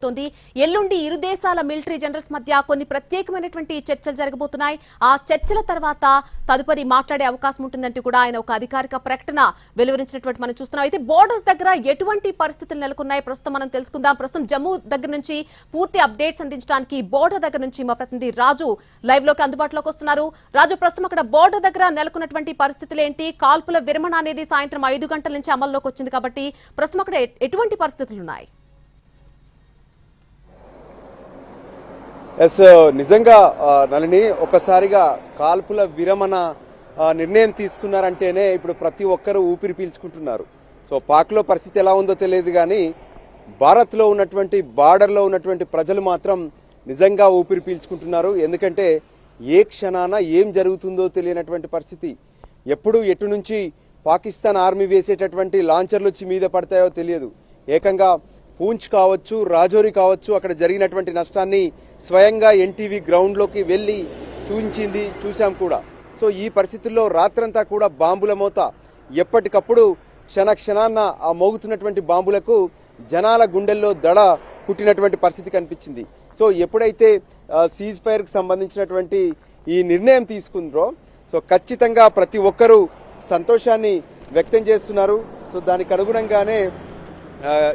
ఎల్లుండి ఇరు దేశాల మిలిటరీ జనరల్స్ మధ్య కొన్ని ప్రత్యేకమైనటువంటి చర్చలు జరగబోతున్నాయి. ఆ చర్చల తర్వాత తదుపరి మాట్లాడే అవకాశం ఉంటుందంటూ కూడా ఆయన ఒక అధికారిక ప్రకటన వెలువరించినటువంటి మనం చూస్తున్నాం. అయితే బోర్డర్స్ దగ్గర ఎటువంటి పరిస్థితులు నెలకొన్నాయి ప్రస్తుతం మనం తెలుసుకుందాం. ప్రస్తుతం జమ్మూ దగ్గర నుంచి పూర్తి అప్డేట్స్ అందించడానికి బోర్డర్ దగ్గర నుంచి మా ప్రతినిధి రాజు లైవ్ లోకి అందుబాటులోకి వస్తున్నారు. రాజు, ప్రస్తుతం అక్కడ బోర్డర్ దగ్గర నెలకొన్నటువంటి పరిస్థితులు ఏంటి? కాల్పుల విరమణ అనేది సాయంత్రం 5 గంటల నుంచి అమల్లోకి వచ్చింది కాబట్టి ప్రస్తుతం అక్కడ ఎటువంటి పరిస్థితులు ఉన్నాయి? ఎస్, నిజంగా నలిని ఒక్కసారిగా కాల్పుల విరమణ నిర్ణయం తీసుకున్నారంటేనే ఇప్పుడు ప్రతి ఒక్కరూ ఊపిరి పీల్చుకుంటున్నారు. సో పాక్లో పరిస్థితి ఎలా ఉందో తెలియదు కానీ భారత్లో ఉన్నటువంటి బార్డర్లో ఉన్నటువంటి ప్రజలు మాత్రం నిజంగా ఊపిరి పీల్చుకుంటున్నారు. ఎందుకంటే ఏ క్షణాన ఏం జరుగుతుందో తెలియనటువంటి పరిస్థితి. ఎప్పుడు ఎటు నుంచి పాకిస్తాన్ ఆర్మీ వేసేటటువంటి లాంచర్లు వచ్చి మీద పడతాయో తెలియదు. ఏకంగా పూంచ్ కావచ్చు, రాజౌరి కావచ్చు, అక్కడ జరిగినటువంటి నష్టాన్ని స్వయంగా ఎన్టీవీ గ్రౌండ్లోకి వెళ్ళి చూసాం కూడా. సో ఈ పరిస్థితుల్లో రాత్రంతా కూడా బాంబుల మోత, ఎప్పటికప్పుడు క్షణాన్న ఆ మోగుతున్నటువంటి బాంబులకు జనాల గుండెల్లో దడ పుట్టినటువంటి పరిస్థితి కనిపించింది. సో ఎప్పుడైతే సీజ్ ఫైర్కి సంబంధించినటువంటి ఈ నిర్ణయం తీసుకుందో సో ఖచ్చితంగా ప్రతి ఒక్కరూ సంతోషాన్ని వ్యక్తం చేస్తున్నారు. సో దానికి అనుగుణంగానే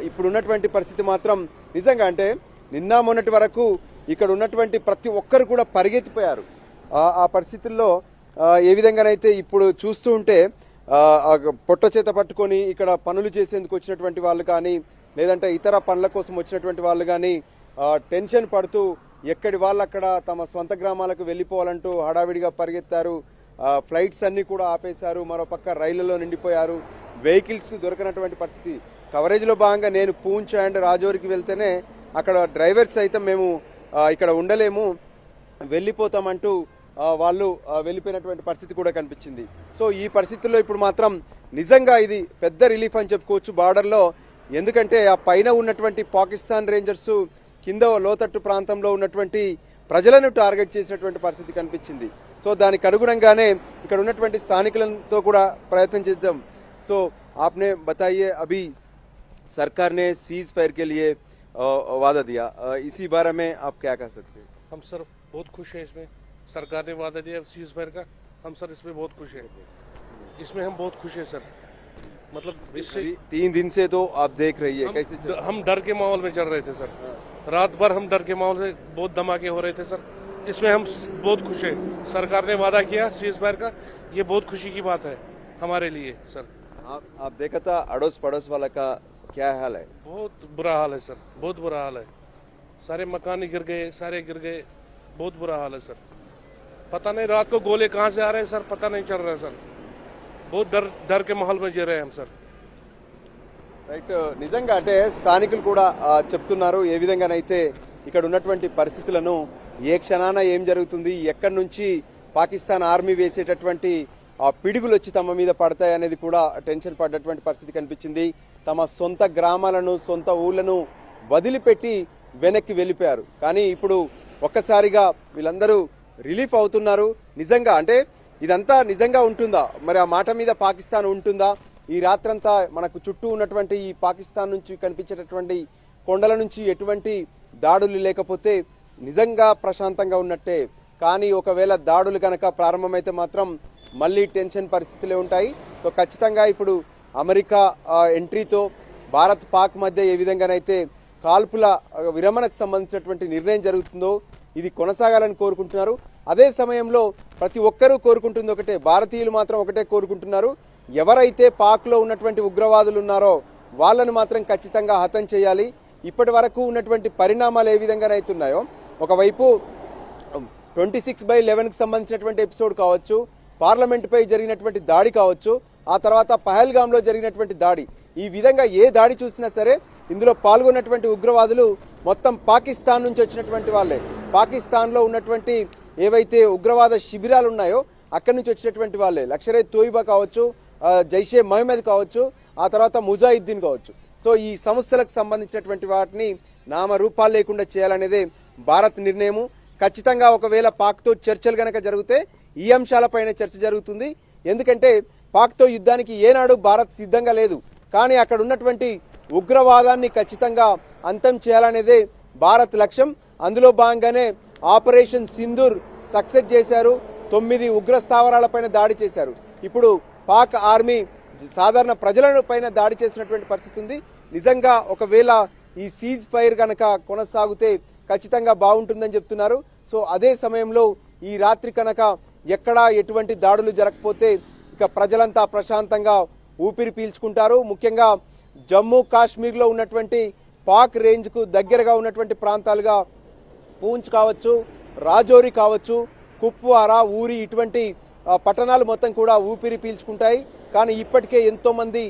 ఇప్పుడు ఉన్నటువంటి పరిస్థితి మాత్రం నిజంగా అంటే నిన్న మొన్నటి వరకు ఇక్కడ ఉన్నటువంటి ప్రతి ఒక్కరు కూడా పరిగెత్తిపోయారు. ఆ పరిస్థితుల్లో ఏ విధంగానైతే ఇప్పుడు చూస్తూ ఉంటే పొట్ట చేత పట్టుకొని ఇక్కడ పనులు చేసేందుకు వచ్చినటువంటి వాళ్ళు కానీ లేదంటే ఇతర పనుల కోసం వచ్చినటువంటి వాళ్ళు కానీ టెన్షన్ పడుతూ ఎక్కడి వాళ్ళు అక్కడ తమ స్వంత గ్రామాలకు వెళ్ళిపోవాలంటూ హడావిడిగా పరిగెత్తారు. ఫ్లైట్స్ అన్ని కూడా ఆపేశారు. మరోపక్క రైళ్లలో నిండిపోయారు. వెహికల్స్ దొరకనటువంటి పరిస్థితి. కవరేజ్లో భాగంగా నేను పూంచ్ అండ్ రాజౌరికి వెళ్తేనే అక్కడ డ్రైవర్స్ అయితే మేము ఇక్కడ ఉండలేము, వెళ్ళిపోతామంటూ వాళ్ళు వెళ్ళిపోయినటువంటి పరిస్థితి కూడా కనిపించింది. సో ఈ పరిస్థితుల్లో ఇప్పుడు మాత్రం నిజంగా ఇది పెద్ద రిలీఫ్ అని చెప్పుకోవచ్చు బార్డర్లో. ఎందుకంటే ఆ పైన ఉన్నటువంటి పాకిస్తాన్ రేంజర్స్ కింద లోతట్టు ప్రాంతంలో ఉన్నటువంటి ప్రజలను టార్గెట్ చేసినటువంటి పరిస్థితి కనిపించింది. సో దానికి అనుగుణంగానే ఇక్కడ ఉన్నటువంటి స్థానికులతో కూడా ప్రయత్నం చేద్దాం. సో आपने बताइए, अभी सरकार ने सीज फायर के लिए वादा दिया, इसी बारे में आप क्या कह सकते हैं? हम सर बहुत खुश हैं इसमें, सरकार ने वादा दिया सीज फायर का, हम सर इसमें बहुत खुश हैं, इसमें हम बहुत खुश हैं सर। मतलब इससे 3 दिन से तो आप देख रही है कैसे हम डर के माहौल में चल रहे थे सर, रात भर हम डर के माहौल से बहुत धमाके हो रहे थे सर। इसमें हम बहुत खुश हैं, सरकार ने वादा किया सीज फायर का, ये बहुत खुशी की बात है हमारे लिए सर। आप देखा था अड़ोस पड़ोस वाला का क्या हाल है? बहुत बुरा हाल है सर, बहुत बुरा हाल है। सारे मकान गिर गए, सारे गिर गए, बहुत बुरा हाल है सर। पता नहीं रात को गोले कहाँ से आ रहे हैं सर, पता नहीं चल रहा है सर। बहुत डर के माहौल में जी रहे हैं हम सर। రైట్, నిజంగా అంటే స్థానికులు కూడా చెప్తున్నారు ఏ విధంగానైతే ఇక్కడ ఉన్నటువంటి పరిస్థితులను, ఏ క్షణాన ఏం జరుగుతుంది, ఎక్కడి నుంచి పాకిస్తాన్ ఆర్మీ వేసేటటువంటి ఆ పిడుగులు వచ్చి తమ మీద పడతాయి అనేది కూడా టెన్షన్ పడ్డటువంటి పరిస్థితి కనిపించింది. తమ సొంత గ్రామాలను, సొంత ఊళ్ళను వదిలిపెట్టి వెనక్కి వెళ్ళిపోయారు. కానీ ఇప్పుడు ఒక్కసారిగా వీళ్ళందరూ రిలీఫ్ అవుతున్నారు. నిజంగా అంటే ఇదంతా నిజంగా ఉంటుందా? మరి ఆ మాట మీద పాకిస్తాన్ ఉంటుందా? ఈ రాత్రంతా మనకు చుట్టూ ఉన్నటువంటి ఈ పాకిస్తాన్ నుంచి కనిపించేటటువంటి కొండల నుంచి ఎటువంటి దాడులు లేకపోతే నిజంగా ప్రశాంతంగా ఉన్నట్టే. కానీ ఒకవేళ దాడులు కనుక ప్రారంభమైతే మాత్రం మళ్ళీ టెన్షన్ పరిస్థితులే ఉంటాయి. సో ఖచ్చితంగా ఇప్పుడు అమెరికా ఎంట్రీతో భారత్ పాక్ మధ్య ఏ విధంగానైతే కాల్పుల విరమణకు సంబంధించినటువంటి నిర్ణయం జరుగుతుందో ఇది కొనసాగాలని కోరుకుంటున్నారు. అదే సమయంలో ప్రతి ఒక్కరూ కోరుకుంటుంది ఒకటే, భారతీయులు మాత్రం ఒకటే కోరుకుంటున్నారు, ఎవరైతే పాక్లో ఉన్నటువంటి ఉగ్రవాదులు ఉన్నారో వాళ్ళను మాత్రం ఖచ్చితంగా హతం చేయాలి. ఇప్పటి వరకు ఉన్నటువంటి పరిణామాలు ఏ విధంగానైతున్నాయో, ఒకవైపు 26/11కి సంబంధించినటువంటి ఎపిసోడ్ కావచ్చు, పార్లమెంటుపై జరిగినటువంటి దాడి కావచ్చు, ఆ తర్వాత పహల్గామ్లో జరిగినటువంటి దాడి, ఈ విధంగా ఏ దాడి చూసినా సరే ఇందులో పాల్గొన్నటువంటి ఉగ్రవాదులు మొత్తం పాకిస్తాన్ నుంచి వచ్చినటువంటి వాళ్ళే. పాకిస్తాన్లో ఉన్నటువంటి ఏవైతే ఉగ్రవాద శిబిరాలు ఉన్నాయో అక్కడి నుంచి వచ్చినటువంటి వాళ్ళే. లష్కర్ ఏ తోయిబా కావచ్చు, జైషే మహమ్మద్ కావచ్చు, ఆ తర్వాత ముజాహిద్దీన్ కావచ్చు. సో ఈ సంస్థలకు సంబంధించినటువంటి వాటిని నామరూపాలు లేకుండా చేయాలనేదే భారత్ నిర్ణయము. ఖచ్చితంగా ఒకవేళ పాక్తో చర్చలు గనక జరిగితే ఈ అంశాలపైన చర్చ జరుగుతుంది. ఎందుకంటే పాక్తో యుద్ధానికి ఏనాడు భారత్ సిద్ధంగా లేదు. కానీ అక్కడ ఉన్నటువంటి ఉగ్రవాదాన్ని ఖచ్చితంగా అంతం చేయాలనేదే భారత్ లక్ష్యం. అందులో భాగంగానే ఆపరేషన్ సింధూర్ సక్సెస్ చేశారు. 9 ఉగ్ర స్థావరాలపైన దాడి చేశారు. ఇప్పుడు పాక్ ఆర్మీ సాధారణ ప్రజల పైన దాడి చేసినటువంటి పరిస్థితి ఉంది. నిజంగా ఒకవేళ ఈ సీజ్ ఫైర్ కనుక కొనసాగితే ఖచ్చితంగా బాగుంటుందని చెప్తున్నారు. సో అదే సమయంలో ఈ రాత్రి కనుక ఎక్కడా ఎటువంటి దాడులు జరగకపోతే ఇక ప్రజలంతా ప్రశాంతంగా ఊపిరి పీల్చుకుంటారు. ముఖ్యంగా జమ్మూ కాశ్మీర్లో ఉన్నటువంటి పాక్ రేంజ్కు దగ్గరగా ఉన్నటువంటి ప్రాంతాలుగా పూంచ్ కావచ్చు, రాజౌరి కావచ్చు, కుప్వారా, ఊరి ఇటువంటి పట్టణాలు మొత్తం కూడా ఊపిరి పీల్చుకుంటాయి. కానీ ఇప్పటికే ఎంతో మంది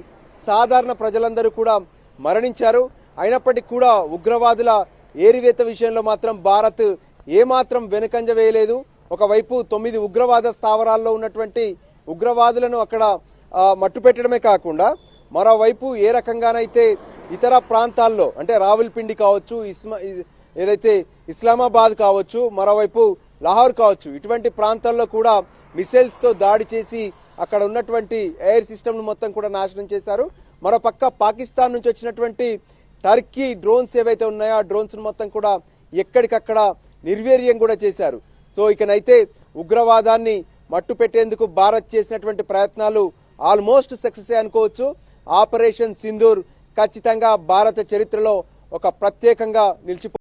సాధారణ ప్రజలందరూ కూడా మరణించారు. అయినప్పటికీ కూడా ఉగ్రవాదుల ఏరివేత విషయంలో మాత్రం భారత్ ఏమాత్రం వెనుకంజ వేయలేదు. ఒకవైపు 9 ఉగ్రవాద స్థావరాల్లో ఉన్నటువంటి ఉగ్రవాదులను అక్కడ మట్టుపెట్టడమే కాకుండా మరోవైపు ఏ రకంగానైతే ఇతర ప్రాంతాల్లో అంటే రావుల్పిండి కావచ్చు, ఏదైతే ఇస్లామాబాద్ కావచ్చు, మరోవైపు లాహోర్ కావచ్చు, ఇటువంటి ప్రాంతాల్లో కూడా మిసైల్స్తో దాడి చేసి అక్కడ ఉన్నటువంటి ఎయిర్ సిస్టమ్ను మొత్తం కూడా నాశనం చేశారు. మరోపక్క పాకిస్తాన్ నుంచి వచ్చినటువంటి టర్కీ డ్రోన్స్ ఏవైతే ఉన్నాయో ఆ డ్రోన్స్ మొత్తం కూడా ఎక్కడికక్కడ నిర్వీర్యం కూడా చేశారు. సో ఇకనైతే ఉగ్రవాదాన్ని మట్టు పెట్టేందుకు భారత్ చేసినటువంటి ప్రయత్నాలు ఆల్మోస్ట్ సక్సెస్ అనుకోవచ్చు. ఆపరేషన్ సింధూర్ ఖచ్చితంగా భారత చరిత్రలో ఒక ప్రత్యేకంగా నిలిచిపో